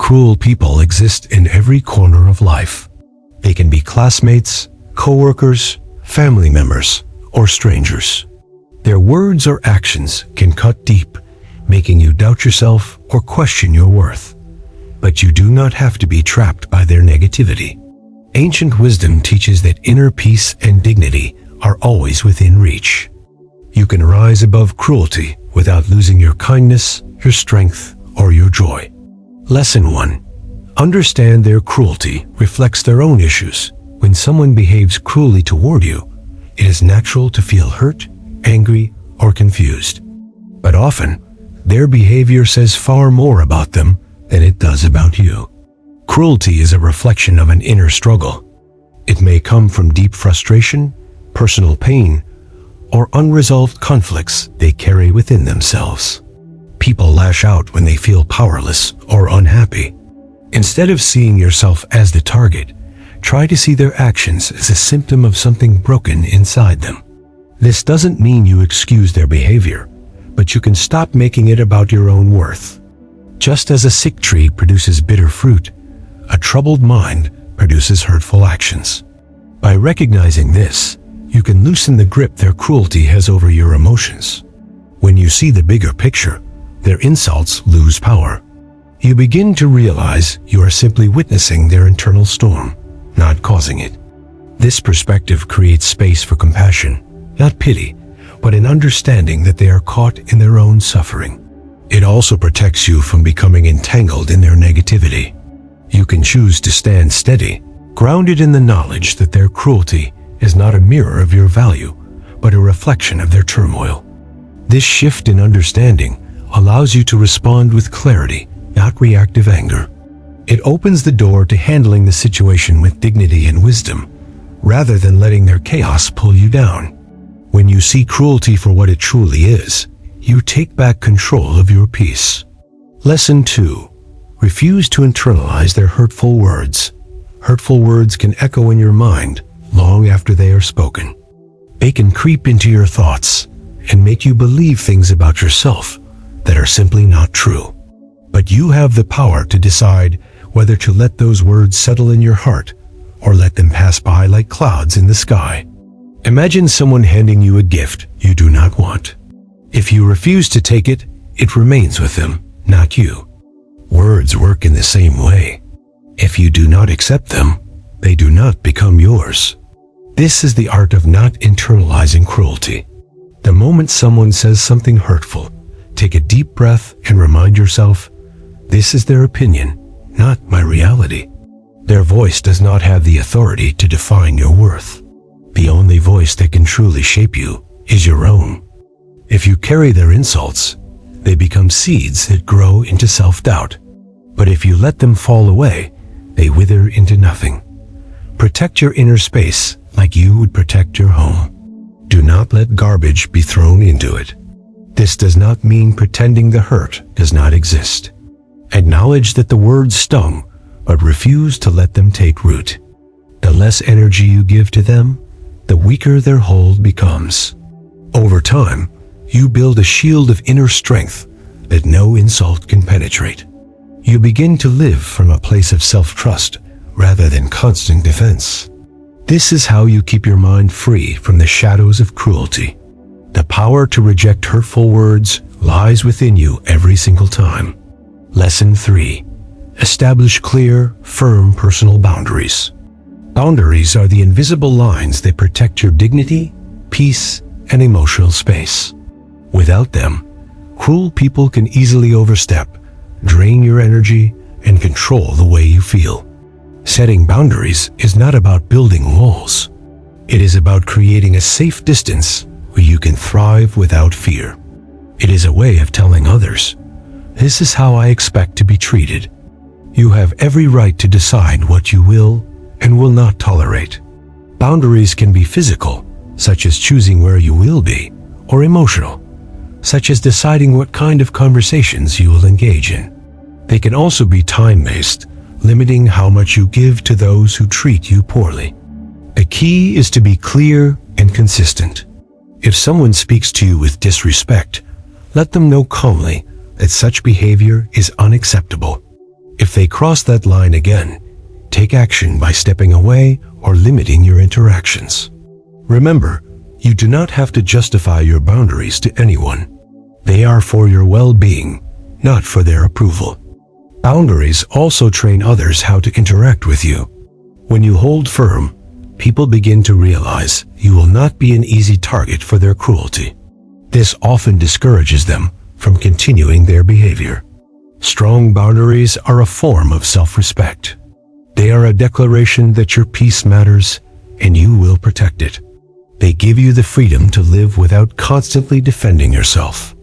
Cruel people exist in every corner of life. They can be classmates, co-workers, family members, or strangers. Their words or actions can cut deep, making you doubt yourself or question your worth. But you do not have to be trapped by their negativity. Ancient wisdom teaches that inner peace and dignity are always within reach. You can rise above cruelty without losing your kindness, your strength, or your joy. Lesson 1. Understand their cruelty reflects their own issues. When someone behaves cruelly toward you, it is natural to feel hurt, angry, or confused. But often, their behavior says far more about them than it does about you. Cruelty is a reflection of an inner struggle. It may come from deep frustration, personal pain, or unresolved conflicts they carry within themselves. People lash out when they feel powerless or unhappy. Instead of seeing yourself as the target, try to see their actions as a symptom of something broken inside them. This doesn't mean you excuse their behavior, but you can stop making it about your own worth. Just as a sick tree produces bitter fruit, a troubled mind produces hurtful actions. By recognizing this, you can loosen the grip their cruelty has over your emotions. When you see the bigger picture, their insults lose power. You begin to realize you are simply witnessing their internal storm, not causing it. This perspective creates space for compassion, not pity, but an understanding that they are caught in their own suffering. It also protects you from becoming entangled in their negativity. You can choose to stand steady, grounded in the knowledge that their cruelty is not a mirror of your value, but a reflection of their turmoil. This shift in understanding allows you to respond with clarity, not reactive anger. It opens the door to handling the situation with dignity and wisdom, rather than letting their chaos pull you down. When you see cruelty for what it truly is, you take back control of your peace. Lesson 2. Refuse to internalize their hurtful words. Hurtful words can echo in your mind long after they are spoken. They can creep into your thoughts and make you believe things about yourself that are simply not true. But you have the power to decide whether to let those words settle in your heart or let them pass by like clouds in the sky. Imagine someone handing you a gift you do not want. If you refuse to take it, it remains with them, not you. Words work in the same way. If you do not accept them, they do not become yours. This is the art of not internalizing cruelty. The moment someone says something hurtful, take a deep breath and remind yourself, this is their opinion, not my reality. Their voice does not have the authority to define your worth. The only voice that can truly shape you is your own. If you carry their insults, they become seeds that grow into self-doubt. But if you let them fall away, they wither into nothing. Protect your inner space like you would protect your home. Do not let garbage be thrown into it. This does not mean pretending the hurt does not exist. Acknowledge that the words stung, but refuse to let them take root. The less energy you give to them, the weaker their hold becomes. Over time, you build a shield of inner strength that no insult can penetrate. You begin to live from a place of self-trust rather than constant defense. This is how you keep your mind free from the shadows of cruelty. The power to reject hurtful words lies within you every single time. Lesson 3. Establish clear, firm personal boundaries. Boundaries are the invisible lines that protect your dignity, peace, and emotional space. Without them, cruel people can easily overstep, drain your energy, and control the way you feel. Setting boundaries is not about building walls. It is about creating a safe distance where you can thrive without fear. It is a way of telling others, this is how I expect to be treated. You have every right to decide what you will and will not tolerate. Boundaries can be physical, such as choosing where you will be, or emotional, such as deciding what kind of conversations you will engage in. They can also be time-based, limiting how much you give to those who treat you poorly. The key is to be clear and consistent. If someone speaks to you with disrespect, let them know calmly that such behavior is unacceptable. If they cross that line again, take action by stepping away or limiting your interactions. Remember, you do not have to justify your boundaries to anyone. They are for your well-being, not for their approval. Boundaries also train others how to interact with you. When you hold firm, people begin to realize you will not be an easy target for their cruelty. This often discourages them from continuing their behavior. Strong boundaries are a form of self-respect. They are a declaration that your peace matters and you will protect it. They give you the freedom to live without constantly defending yourself.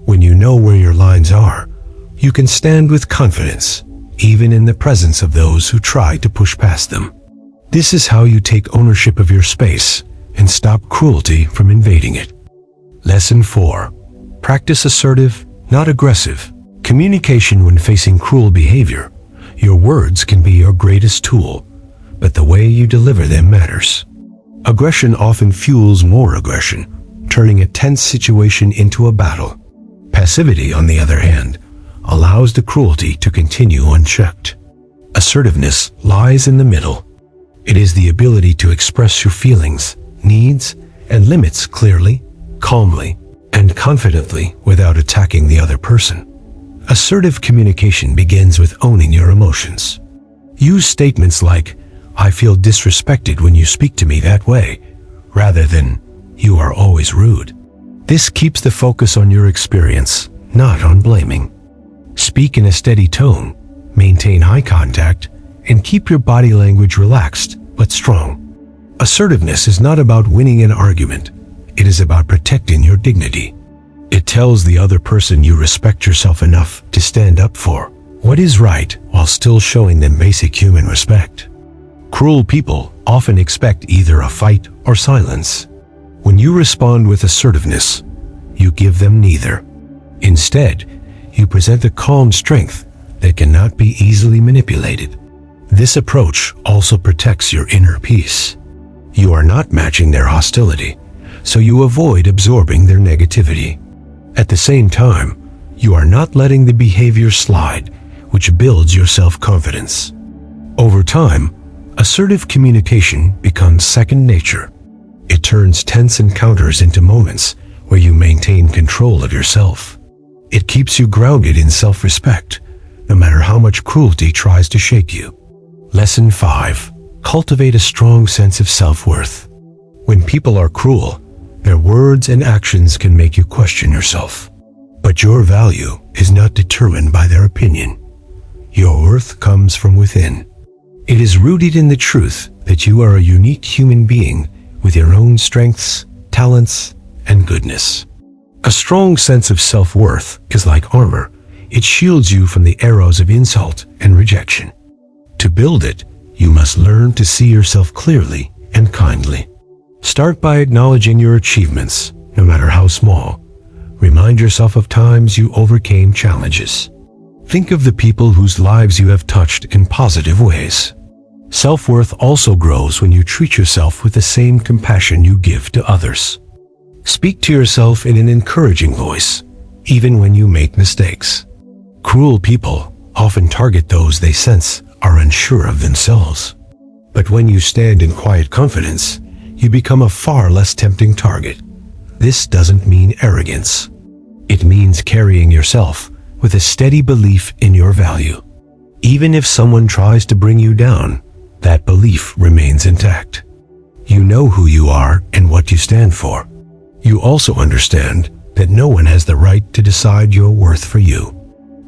When you know where your lines are, you can stand with confidence, even in the presence of those who try to push past them. This is how you take ownership of your space and stop cruelty from invading it. Lesson 4. Practice assertive, not aggressive. Communication when facing cruel behavior. Your words can be your greatest tool, but the way you deliver them matters. Aggression often fuels more aggression, turning a tense situation into a battle. Passivity, on the other hand, allows the cruelty to continue unchecked. Assertiveness lies in the middle. It is the ability to express your feelings, needs, and limits clearly, calmly, and confidently without attacking the other person. Assertive communication begins with owning your emotions. Use statements like, "I feel disrespected when you speak to me that way," rather than, "You are always rude." This keeps the focus on your experience, not on blaming. Speak in a steady tone, maintain eye contact, and keep your body language relaxed but strong. Assertiveness is not about winning an argument. It is about protecting your dignity. It tells the other person you respect yourself enough to stand up for what is right while still showing them basic human respect. Cruel people often expect either a fight or silence. When you respond with assertiveness, you give them neither. Instead, you present a calm strength that cannot be easily manipulated. This approach also protects your inner peace. You are not matching their hostility, so you avoid absorbing their negativity. At the same time, you are not letting the behavior slide, which builds your self-confidence. Over time, assertive communication becomes second nature. It turns tense encounters into moments where you maintain control of yourself. It keeps you grounded in self-respect, no matter how much cruelty tries to shake you. Lesson 5. Cultivate a strong sense of self-worth. When people are cruel, their words and actions can make you question yourself. But your value is not determined by their opinion. Your worth comes from within. It is rooted in the truth that you are a unique human being with your own strengths, talents, and goodness. A strong sense of self-worth is like armor. It shields you from the arrows of insult and rejection. To build it, you must learn to see yourself clearly and kindly. Start by acknowledging your achievements, no matter how small. Remind yourself of times you overcame challenges. Think of the people whose lives you have touched in positive ways. Self-worth also grows when you treat yourself with the same compassion you give to others. Speak to yourself in an encouraging voice, even when you make mistakes. Cruel people often target those they sense are unsure of themselves. But when you stand in quiet confidence, you become a far less tempting target. This doesn't mean arrogance. It means carrying yourself with a steady belief in your value. Even if someone tries to bring you down, that belief remains intact. You know who you are and what you stand for. You also understand that no one has the right to decide your worth for you.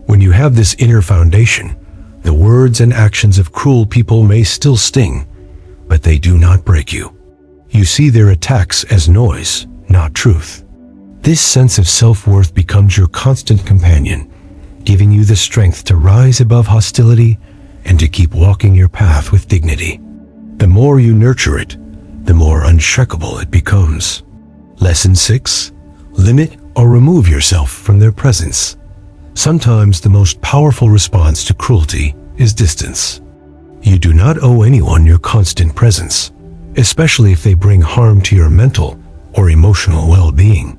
When you have this inner foundation, the words and actions of cruel people may still sting, but they do not break you. You see their attacks as noise, not truth. This sense of self-worth becomes your constant companion, giving you the strength to rise above hostility and to keep walking your path with dignity. The more you nurture it, the more unshakable it becomes. Lesson 6. Limit or remove yourself from their presence. Sometimes the most powerful response to cruelty is distance. You do not owe anyone your constant presence, especially if they bring harm to your mental or emotional well-being.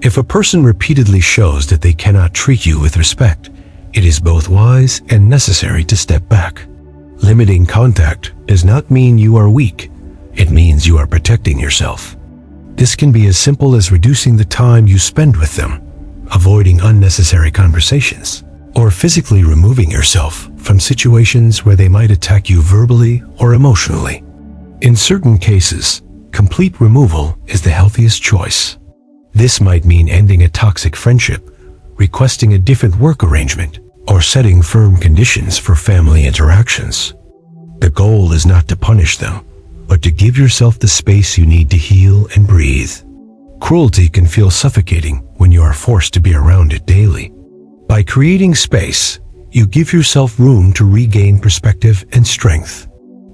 If a person repeatedly shows that they cannot treat you with respect, it is both wise and necessary to step back. Limiting contact does not mean you are weak. It means you are protecting yourself. This can be as simple as reducing the time you spend with them, avoiding unnecessary conversations, or physically removing yourself from situations where they might attack you verbally or emotionally. In certain cases, complete removal is the healthiest choice. This might mean ending a toxic friendship, requesting a different work arrangement, or setting firm conditions for family interactions. The goal is not to punish them, but to give yourself the space you need to heal and breathe. Cruelty can feel suffocating when you are forced to be around it daily. By creating space, you give yourself room to regain perspective and strength.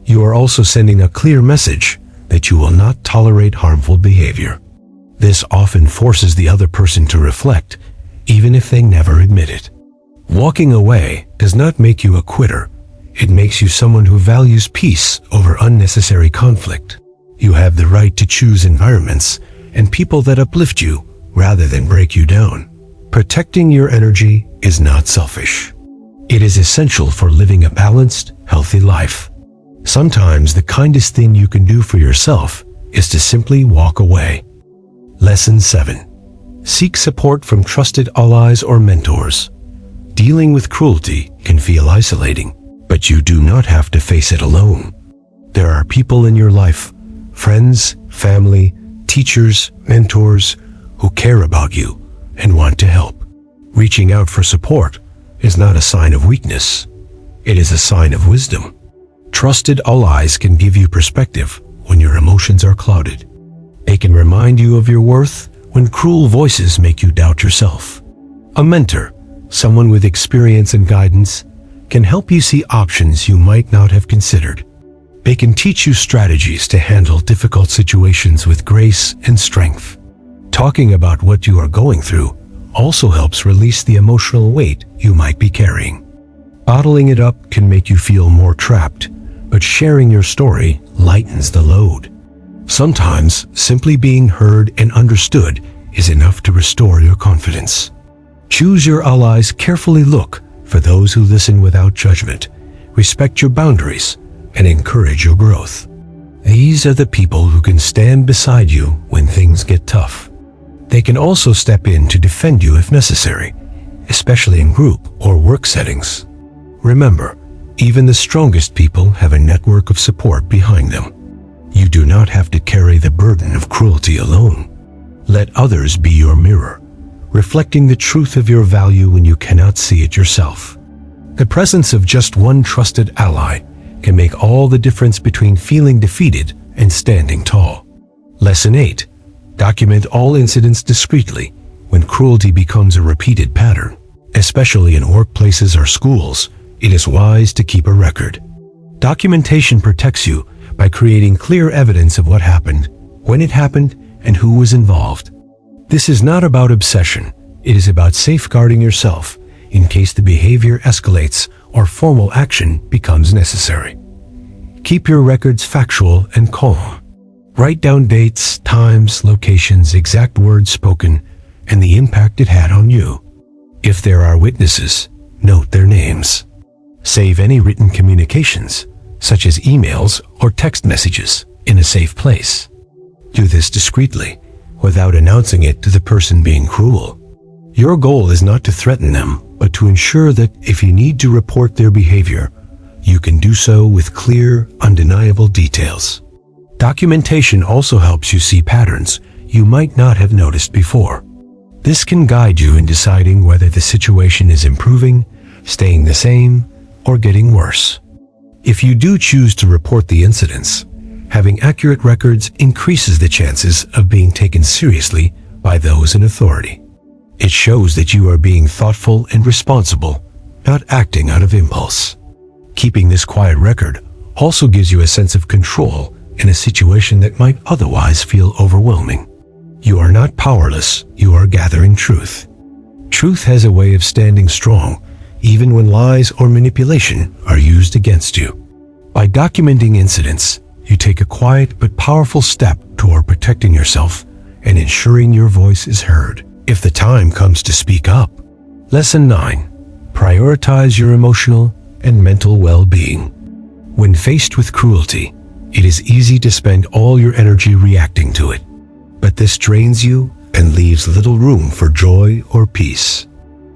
You are also sending a clear message that you will not tolerate harmful behavior. This often forces the other person to reflect, even if they never admit it. Walking away does not make you a quitter. It makes you someone who values peace over unnecessary conflict. You have the right to choose environments and people that uplift you rather than break you down. Protecting your energy is not selfish. It is essential for living a balanced, healthy life. Sometimes the kindest thing you can do for yourself is to simply walk away. Lesson 7. Seek support from trusted allies or mentors. Dealing with cruelty can feel isolating, but you do not have to face it alone. There are people in your life, friends, family, teachers, mentors, who care about you and want to help. Reaching out for support is not a sign of weakness. It is a sign of wisdom. Trusted allies can give you perspective when your emotions are clouded. They can remind you of your worth when cruel voices make you doubt yourself. A mentor, someone with experience and guidance, can help you see options you might not have considered. They can teach you strategies to handle difficult situations with grace and strength. Talking about what you are going through also helps release the emotional weight you might be carrying. Bottling it up can make you feel more trapped, but sharing your story lightens the load. Sometimes simply being heard and understood is enough to restore your confidence. Choose your allies carefully. Look for those who listen without judgment, respect your boundaries, and encourage your growth. These are the people who can stand beside you when things get tough. They can also step in to defend you if necessary, especially in group or work settings. Remember, even the strongest people have a network of support behind them. You do not have to carry the burden of cruelty alone. Let others be your mirror, reflecting the truth of your value when you cannot see it yourself. The presence of just one trusted ally can make all the difference between feeling defeated and standing tall. Lesson 8. Document all incidents discreetly when cruelty becomes a repeated pattern. Especially in workplaces or schools, it is wise to keep a record. Documentation protects you by creating clear evidence of what happened, when it happened, and who was involved. This is not about obsession. It is about safeguarding yourself in case the behavior escalates or formal action becomes necessary. Keep your records factual and calm. Write down dates, times, locations, exact words spoken, and the impact it had on you. If there are witnesses, note their names. Save any written communications, such as emails or text messages, in a safe place. Do this discreetly, without announcing it to the person being cruel. Your goal is not to threaten them, but to ensure that if you need to report their behavior, you can do so with clear, undeniable details. Documentation also helps you see patterns you might not have noticed before. This can guide you in deciding whether the situation is improving, staying the same, or getting worse. If you do choose to report the incidents, having accurate records increases the chances of being taken seriously by those in authority. It shows that you are being thoughtful and responsible, not acting out of impulse. Keeping this quiet record also gives you a sense of control in a situation that might otherwise feel overwhelming. You are not powerless, you are gathering truth. Truth has a way of standing strong, even when lies or manipulation are used against you. By documenting incidents, you take a quiet but powerful step toward protecting yourself and ensuring your voice is heard if the time comes to speak up. Lesson 9. Prioritize your emotional and mental well-being. When faced with cruelty, it is easy to spend all your energy reacting to it, but this drains you and leaves little room for joy or peace.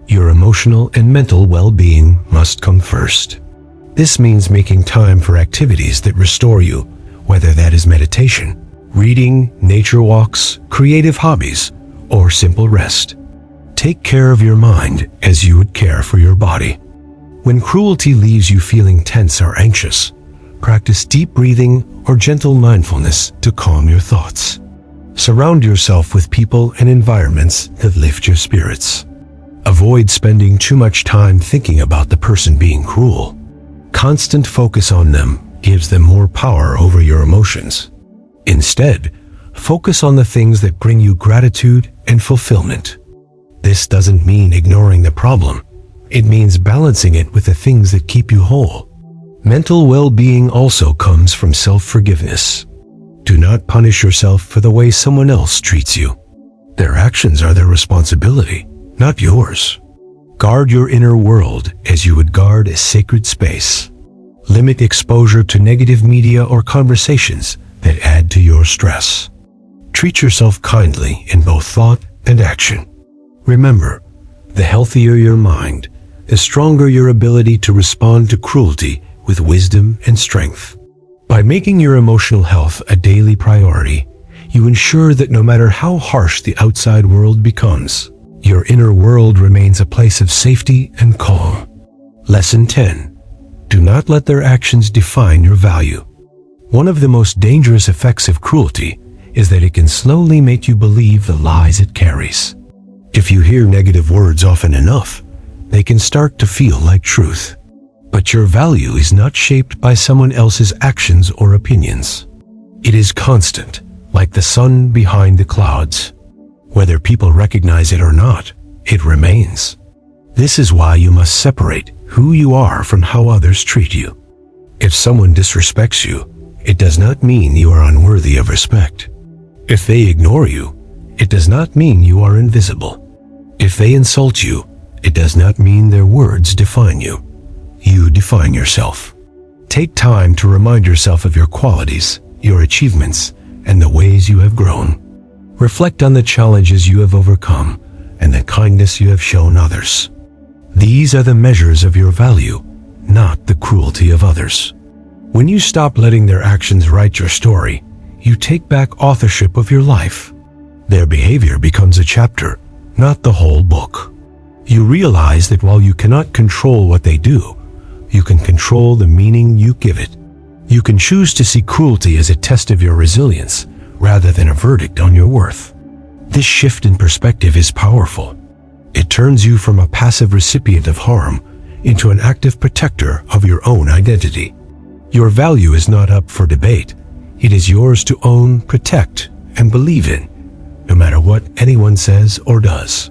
Your emotional and mental well-being must come first. This means making time for activities that restore you, whether that is meditation, reading, nature walks, creative hobbies, or simple rest. Take care of your mind as you would care for your body. When cruelty leaves you feeling tense or anxious, practice deep breathing or gentle mindfulness to calm your thoughts. Surround yourself with people and environments that lift your spirits. Avoid spending too much time thinking about the person being cruel. Constant focus on them gives them more power over your emotions. Instead, focus on the things that bring you gratitude and fulfillment. This doesn't mean ignoring the problem. It means balancing it with the things that keep you whole. Mental well-being also comes from self-forgiveness. Do not punish yourself for the way someone else treats you. Their actions are their responsibility, not yours. Guard your inner world as you would guard a sacred space. Limit exposure to negative media or conversations that add to your stress. Treat yourself kindly in both thought and action. Remember, the healthier your mind, the stronger your ability to respond to cruelty with wisdom and strength. By making your emotional health a daily priority, you ensure that no matter how harsh the outside world becomes, your inner world remains a place of safety and calm. Lesson 10. Do not let their actions define your value. One of the most dangerous effects of cruelty is that it can slowly make you believe the lies it carries. If you hear negative words often enough, they can start to feel like truth. But your value is not shaped by someone else's actions or opinions. It is constant, like the sun behind the clouds. Whether people recognize it or not, it remains. This is why you must separate who you are from how others treat you. If someone disrespects you, it does not mean you are unworthy of respect. If they ignore you, it does not mean you are invisible. If they insult you, it does not mean their words define you. You define yourself. Take time to remind yourself of your qualities, your achievements, and the ways you have grown. Reflect on the challenges you have overcome and the kindness you have shown others. These are the measures of your value, not the cruelty of others. When you stop letting their actions write your story, you take back authorship of your life. Their behavior becomes a chapter, not the whole book. You realize that while you cannot control what they do, you can control the meaning you give it. You can choose to see cruelty as a test of your resilience rather than a verdict on your worth. This shift in perspective is powerful. It turns you from a passive recipient of harm into an active protector of your own identity. Your value is not up for debate. It is yours to own, protect, and believe in, no matter what anyone says or does.